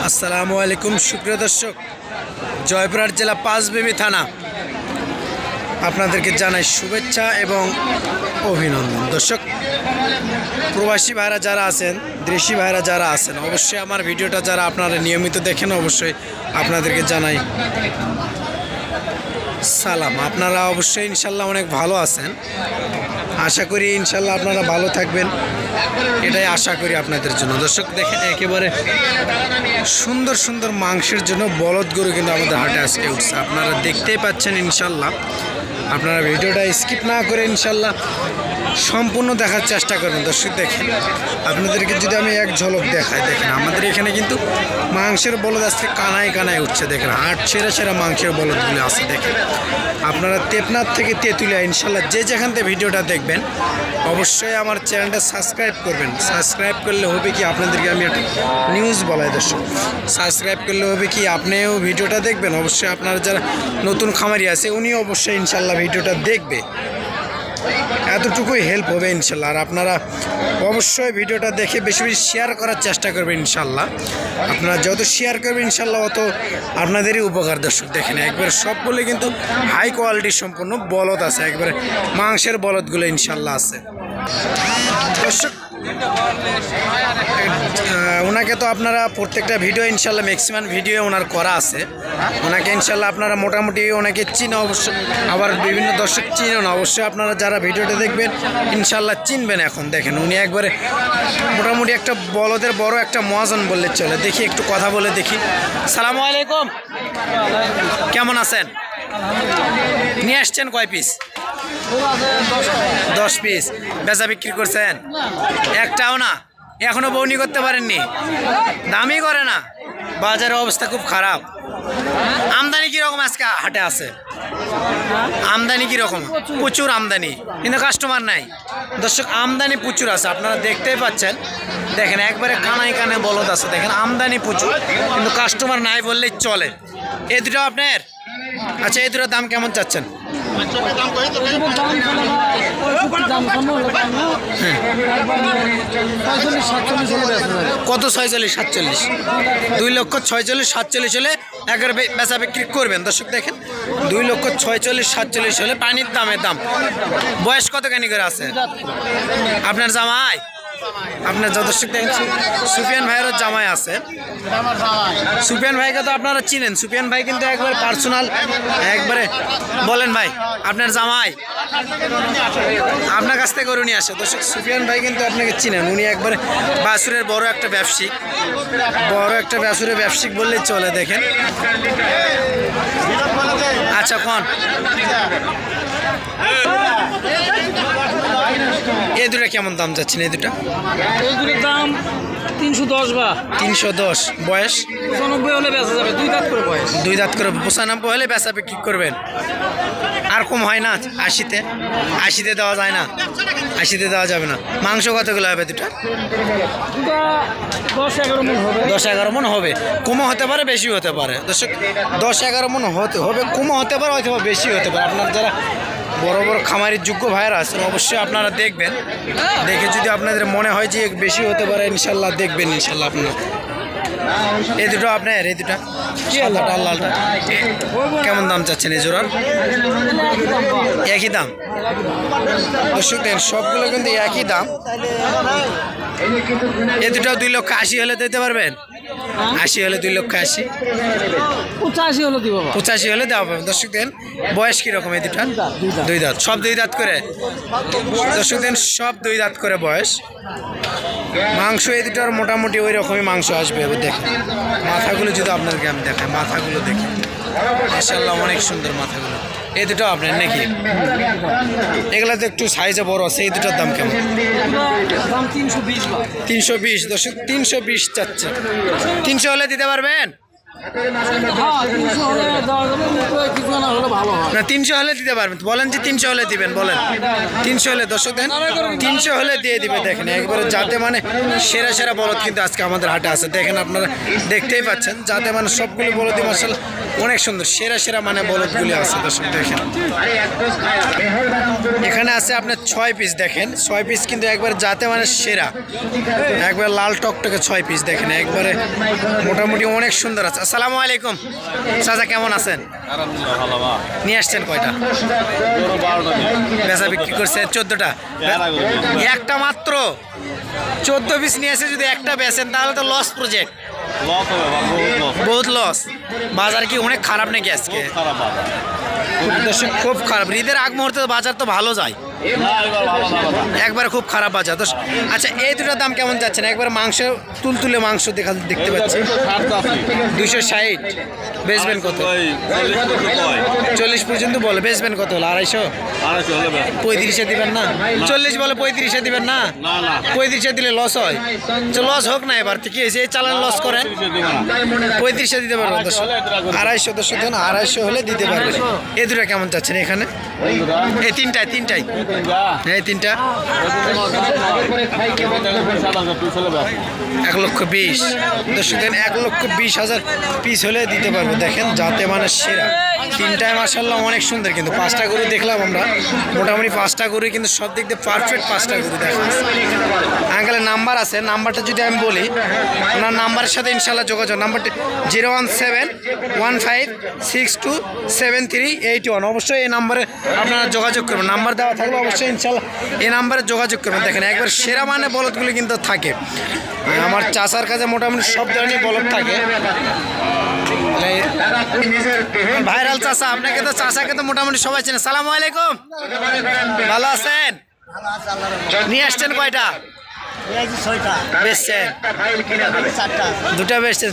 আসসালামু আলাইকুম সুপ্রিয় দর্শক, জয়পুরহাট জেলা পাঁচবিবি থানা আপনাদেরকে জানাই শুভেচ্ছা এবং অভিনন্দন। দর্শক, প্রবাসী ভাইরা যারা আছেন, দেশি ভাইরা যারা আছেন, অবশ্যই আমার ভিডিওটা যারা আপনারা নিয়মিত দেখেন, অবশ্যই আপনাদেরকে জানাই সালাম। আপনারা অবশ্যই ইনশাল্লাহ অনেক ভালো আছেন, আশা করি ইনশাল্লাহ আপনারা ভালো থাকবেন, এটাই আশা করি আপনাদের জন্য। দর্শক দেখেন, একেবারে সুন্দর সুন্দর মাংসের জন্য বলদ গরু কিন্তু আমাদের হাটে আজকে উঠছে, আপনারা দেখতেই পাচ্ছেন। ইনশাল্লাহ আপনারা ভিডিওটা স্কিপ না করে ইনশাল্লাহ সম্পূর্ণ দেখার চেষ্টা করবেন। দর্শক দেখেন, আপনাদেরকে যদি আমি এক ঝলক দেখাই, দেখেন আমাদের এখানে কিন্তু মাংসের বলদ আজকে কানায় কানায় উঠছে। দেখেন হাট সেরা সেরা মাংসের বলদগুলো আছে। দেখেন আপনারা তেপনাথ থেকে তেঁতুলিয়া ইনশাল্লাহ যে যেখান থেকে ভিডিওটা দেখবেন, অবশ্যই আমার চ্যানেলটা সাবস্ক্রাইব করবেন। সাবস্ক্রাইব করলে হবে কি, আপনাদেরকে আমি একটা নিউজ বলাই দর্শক, সাবস্ক্রাইব করলে হবে কি আপনিও ভিডিওটা দেখবেন। অবশ্যই আপনারা যারা নতুন খামারি আছে উনিও অবশ্যই ইনশাল্লাহ ভিডিওটা দেখবে, এতটুকুই হেল্প হবে ইনশাল্লাহ। আর আপনারা অবশ্যই ভিডিওটা দেখে বেশি বেশি শেয়ার করার চেষ্টা করবেন ইনশাল্লাহ। আপনারা যত শেয়ার করবেন ইনশাল্লাহ অত আপনাদেরই উপকার। দর্শক দেখেন, একবারে সবগুলো কিন্তু হাই কোয়ালিটির সম্পূর্ণ বলদ আছে, একবারে মাংসের বলদগুলো ইনশাল্লাহ আছে। দর্শক ওনাকে তো আপনারা প্রত্যেকটা ভিডিও ইনশাল্লাহ ম্যাক্সিমাম ভিডিও ওনার করা আছে, ওনাকে ইনশাল্লাহ আপনারা মোটামুটি ওনাকে চিনে, অবশ্য আবার বিভিন্ন দর্শক চিনেন না, অবশ্যই আপনারা যারা ভিডিওটা দেখবেন ইনশাল্লাহ চিনবেন। এখন দেখেন উনি একবারে মোটামুটি একটা বলদের বড় একটা মহাজন বললে চলে। দেখি একটু কথা বলে দেখি। সালামু আলাইকুম, কেমন আছেন? নিয়ে আসছেন কয় পিস? 10 পিস। বেচা বিক্রি করছেন? একটাও না? এখনো বউনি করতে পারেননি? দামই করে না, বাজারের অবস্থা খুব খারাপ। আমদানি কীরকম আজকে হাটে আছে? আমদানি কীরকম? প্রচুর আমদানি, কিন্তু কাস্টমার নাই। দর্শক আমদানি প্রচুর আছে, আপনারা দেখতেই পাচ্ছেন। দেখেন একবারে কানায় কানে বলদ আছে, দেখেন আমদানি প্রচুর, কিন্তু কাস্টমার নাই বললেই চলে। এই দুটো আপনার? আচ্ছা, এই দুটোর দাম কেমন চাচ্ছেন? কত? 46, 47? 2,46,47 হলে একবার বেচা বিক্রি করবেন। দর্শক দেখেন, 2,46,47 হলে পানির দামের দাম। বয়স কত খানি করে আছে আপনার জামাই? আপনার দর্শক দেখেন, সুফিয়ান ভাইয়েরও জামাই আছে। সুফিয়ান ভাইকে তো আপনারা চিনেন, সুফিয়ান ভাই কিন্তু একবার পার্সোনাল একবারে বলেন ভাই আপনার জামাই আপনার কাছ থেকে গরু নিয়ে আসে। দর্শক সুফিয়ান ভাই কিন্তু আপনাকে চিনেন, উনি একবারে বাছুরের বড় একটা ব্যবসায়িক, বাছুরের ব্যবসায়িক বললেই চলে। দেখেন আচ্ছা কোন এই দুটা কেমন দাম যাচ্ছেন? এই দুটার দাম 310 বা 310। বয়স 95 হলে বেচা যাবে, 2 দাঁত করে বয়স। 2 দাঁত করে 95 হলে বেচা বিক্রি করবেন। আর কম হয় না? 80তে দেওয়া যায় না? 80তে দেওয়া যাবে না। মাংস কতগুলো হবে দুটা? 10-11 মণ হবে। 10-11 মণ হবে, কমও হতে পারে বেশি হতে পারে। দর্শক 10-11 মণ হতে হবে, কমও হতে পারে অথবা বেশি হতে পারে। আপনার যারা বড় বড় খামারির যোগ্য ভাইয়েরা আছেন অবশ্যই আপনারা দেখবেন, দেখে যদি আপনাদের মনে হয় যে বেশি হতে পারে ইনশাল্লাহ দেখবেন ইনশাল্লাহ আপনারা। এই দুটো আপনার? এই দুটা সাদাটা লালটা কেমন দাম চাচ্ছেন? এই জোড়ার একই দাম? দর্শক দেখেন সবগুলো কিন্তু একই দাম। এই দুটো 2,80,000 হলে দিতে পারবেন? 80 হলে 2,80,000, 85 হলে দিব। 85 হলে দেওয়া পাবেন। দর্শক দেন বয়স কীরকম? এই দুটা 2 দাঁত, সব 2 দাঁত করে। দর্শক দেন সব 2 দাঁত করে বয়স। মাংস এই দুটার মোটামুটি ওই রকমই মাংস আসবে। দেখেন মাথাগুলো যদি আপনাদেরকে আমি দেখাই, মাথাগুলো দেখি মাশাআল্লাহ অনেক সুন্দর মাথাগুলো। এই দুটো আপনার নাকি? এগুলো তো একটু সাইজে বড় আছে। এই দুটোর দাম কেমন? দাম 320। 320। দর্শক 320 চাচ্ছে, 300 হলে দিতে পারবেন? হ্যাঁ 300 হলে দেওয়া যাবে, কিন্তু কিছু না হলে ভালো হয়। না 300 হলে দিতে পারবেন, বলেন যে 300 হলে দিবেন, বলেন 300 হলে দর্শক দেন 300 হলে দিয়ে দিবে। দেখেন একবারে যাতে মানে সেরা সেরা বলদ কিন্তু আজকে আমাদের হাটে আছে। দেখেন আপনারা দেখতেই পাচ্ছেন, যাতে মানে সবগুলো বলদই মাশাআল্লাহ অনেক সুন্দর, সেরা সেরা মানে বলদগুলি আছে দর্শক। দেখেন এখানে আছে আপনার 6 পিস, দেখেন 6 পিস কিন্তু একবার যাতে মানে সেরা, একবার লাল টকটকে 6 পিস। দেখেন একবারে মোটামুটি অনেক সুন্দর আছে। আসসালামু আলাইকুম চাচা, কেমন আছেন? নিয়ে আসছেন কয়টা? বেচা বিক্রি করছে 14টা, একটা মাত্র 14 পিস নিয়ে এসে যদি একটা বেচেন তাহলে তো লস প্রজেক্ট, বহুত লস। বাজার কি অনেক খারাপ নাকি আজকে? দর্শক খুব খারাপ, ঈদের আগ মুহূর্তে বাজার তো ভালো যায়, একবারে খুব খারাপ বাজার। আচ্ছা এই দুটার দাম কেমন যাচ্ছে না? একবার মাংস তুলতুলে মাংস দেখতে পাচ্ছি 260, বেচবেন কত? 40 পর্যন্ত বলে, বেচবেন কত হলো? 250? 35-এ দিবেন না? 40 বলে 35-এ দিবেন না? 35-এ দিলে লস হয়, লস হোক না, এবার কি হয়েছে এই চালান লস করে 35-এ দিতে পারবেন। 250 দর্শক, 250 হলে দিতে পারবেন। এই দুটা কেমন যাচ্ছেন এখানে? এই তিনটাই এই তিনটা 1,20,000 দর্শক, 1,20,000 পিস হলে দিতে পারবো। দেখেন যাতে মানে সেরা, তিনটায় মাশাআল্লাহ অনেক সুন্দর। কিন্তু 5টা গরু দেখলাম আমরা, মোটামুটি 5টা গরু কিন্তু সব দিক দিয়ে পারফেক্ট 5টা গরু দেখা যাচ্ছে। আঙ্কেলের নাম্বার আছে, নাম্বারটা যদি আমি বলি, ওনার নাম্বারের সাথে ইনশাল্লাহ যোগাযোগ। নাম্বারটি 01715627381। অবশ্যই এই নাম্বারে আপনারা যোগাযোগ করবেন, নাম্বার দেওয়া থাকলে অবশ্যই ইনশাল্লাহ এই নাম্বারে যোগাযোগ করবেন। দেখেন একবার সেরা মানে বলদগুলি কিন্তু থাকে, আমার চাচার কাছে মোটামুটি সব ধরনের বলদ থাকে। ভাইরাল চাচা, আপনাকে তো চাচাকে তো মোটামুটি সবাই চেনে। সালামু আলাইকুম, ভালো আছেন? নিয়ে আসছেন কয়টা? বেচছেন? দুটা বেচছেন?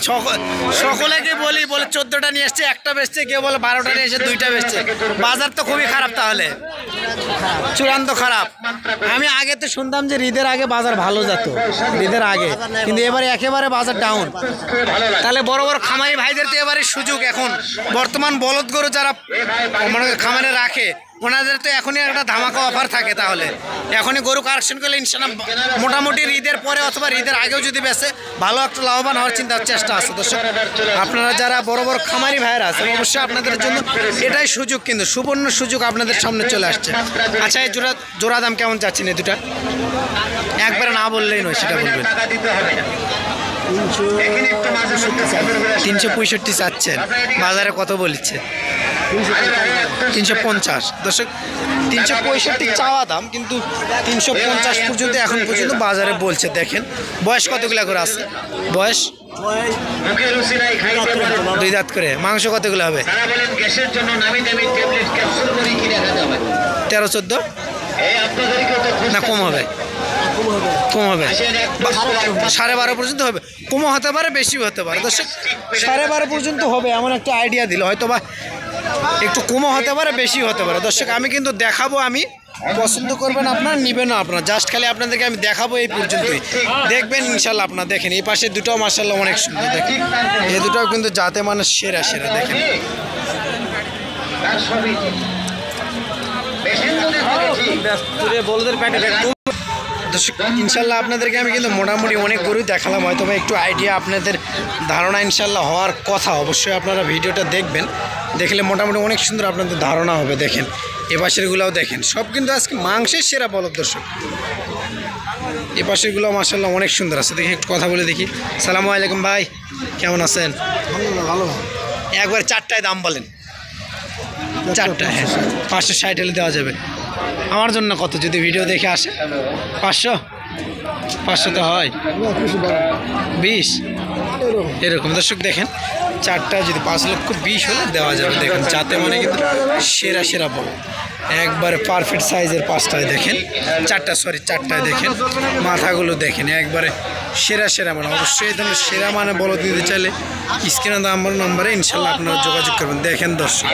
সকলেকে বলি, বলে 14টা নিয়ে এসছে, একটা বেচছে, কেউ বলে 12টা নিয়ে এসে 2টা বেচছে। বাজার তো খুবই খারাপ, তাহলে চূড়ান্ত খারাপ। আমি আগে তো শুনতাম যে ঈদের আগে বাজার ভালো যেত, ঈদের আগে, কিন্তু এবারে একেবারে বাজার ডাউন। তাহলে বড় বড় খামারি ভাইদের তো এবারে সুযোগ, এখন বর্তমান বলদ গরু যারা মানে খামারে রাখে ওনাদের তো এখনই একটা ধামাকা অফার থাকে। তাহলে এখনই গরু কালেকশন করলে ইনশাল্লাহ মোটামুটি ঈদের পরে অথবা ঈদের আগেও যদি বেচে ভালো একটা লাভবান হওয়ার চেষ্টা আছে। দর্শক আপনারা যারা বড় বড় খামারি ভাইয়েরা আছেন, অবশ্যই আপনাদের জন্য এটাই সুযোগ, কিন্তু সুবর্ণ সুযোগ আপনাদের সামনে চলে আসছে। আচ্ছা এই জোড়া দাম কেমন যাচ্ছেন এই দুটা? একবারে না বললেই নয়, সেটা বলবেন। 365 চাচ্ছেন, বাজারে কত বলছে? 350। দর্শক 365 চাওয়া দাম, কিন্তু 350 পর্যন্ত এখন পর্যন্ত বাজারে বলছে। দেখেন বয়স কতগুলা করে আছে? বয়স 2 দাঁত করে। মাংস কতগুলো হবে? 13-14 না কম হবে? কম হবে, 12.5 পর্যন্ত হবে। কমও হতে পারে, বেশিও হতে পারে। দর্শক 12.5 পর্যন্ত হবে এমন একটা আইডিয়া দিল, হয়তো বা একটু কমও হতে পারে, বেশিও হতে পারে। দর্শক আমি কিন্তু দেখাবো, আমি পছন্দ করবেন আপনার, নিবেন না আপনার, জাস্ট খালি আপনাদেরকে আমি দেখাবো এই পর্যন্তই। দেখবেন ইনশাল্লাহ আপনার। দেখেন এই পাশে দুটাও মাশাআল্লাহ অনেক সুন্দর, দেখেন এই দুটাও কিন্তু যাতে মানে সেরা সেরা। দেখেন বলদের প্যাকেট দর্শক ইনশাল্লাহ আপনাদেরকে আমি কিন্তু মোটামুটি অনেক গরুই দেখালাম, হয়তো বা একটু আইডিয়া আপনাদের ধারণা ইনশাল্লাহ হওয়ার কথা। অবশ্যই আপনারা ভিডিওটা দেখবেন, দেখলে মোটামুটি অনেক সুন্দর আপনাদের ধারণা হবে। দেখেন এ পাশেরগুলোও দেখেন, সব কিন্তু আজকে মাংসের সেরা বলদ। দর্শক এ পাশেরগুলো মাশাআল্লাহ অনেক সুন্দর আছে। দেখি একটু কথা বলে দেখি। সালামু আলাইকুম ভাই, কেমন আছেন? ভালো। একবার 4টায় দাম বলেন। 4টা, হ্যাঁ 560 হলে দেওয়া যাবে। আমার জন্য কত যদি ভিডিও দেখে আসে? 500 তো হয়, 20 এরকম। দর্শক দেখেন 4টায় যদি 5,20,000 হলে দেওয়া যাবে। দেখেন যাতে মানে কিন্তু সেরা সেরা বল, একবারে পারফেক্ট সাইজের 5টায় দেখেন, 4টায় দেখেন মাথাগুলো দেখেন, একবারে সেরা সেরা মানে। অবশ্যই এই ধরনের সেরা মানে বলদ দিতে চাইলে স্ক্রিনে নাম্বারে ইনশাল্লাহ আপনারা যোগাযোগ করবেন। দেখেন দর্শক